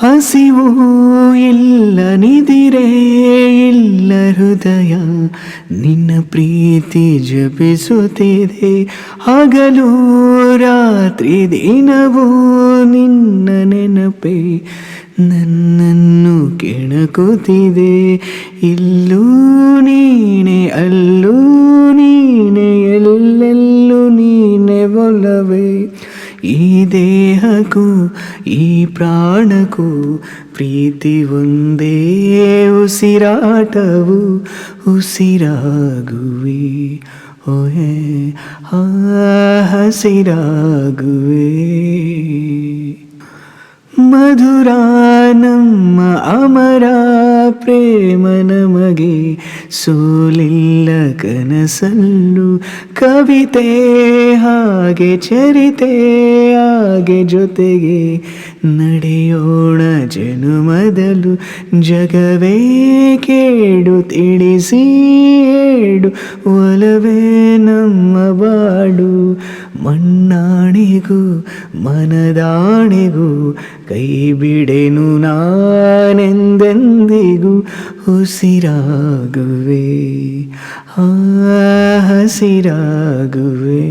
ಹಸಿವು ಇಲ್ಲ ನಿದಿರೆ ಇಲ್ಲ ಹೃದಯ ನಿನ್ನ ಪ್ರೀತಿ ಜಪಿಸುತ್ತಿದೆ ಹಗಲು ರಾತ್ರಿ ದಿನವೂ ನಿನ್ನ ನೆನಪೇ ನನ್ನನ್ನು ಕೆಣಕುತ್ತಿದೆ ಇಲ್ಲೂ ನೀನೆ ಅಲ್ಲೂ ನೀನೆ ಎಲ್ಲೆಲ್ಲೂ ನೀನೆ ಒಲವೇ ಈ ದೇಹಕ್ಕೂ ಈ ಪ್ರಾಣಕ್ಕೂ ಪ್ರೀತಿ ಒಂದೇ ಉಸಿರಾಟವು ಉಸಿರಾಗುವೆ ಓಹೇ ಹಸಿರಾಗುವೆ ಮಧುರ ನಮ್ಮ ಅಮರ ಪ್ರೇಮ ನಮಗೆ ಸೋಲಿಲ್ಲ ಕನಸಲ್ಲು ಕವಿತೆ ಹಾಗೆ ಚರಿತೆ ಹಾಗೆ ಜೊತೆಗೆ ನಡೆಯೋಣ ಜನುಮದಲು ಜಗವೇ ಕೇಡು ತಿಳಿಸಿ ಹೇಳು ಒಲವೇ ನಮ್ಮ ಬಾಡು ಮಣ್ಣಾಣಿಗೂ ಮನದಾಣೆಗೂ ಕೈ ಬಿಡೆನು ನಾನೆಂದೆಂದಿಗೂ ಉಸಿರಾಗುವೆ ಹಸಿರಾಗುವೆ.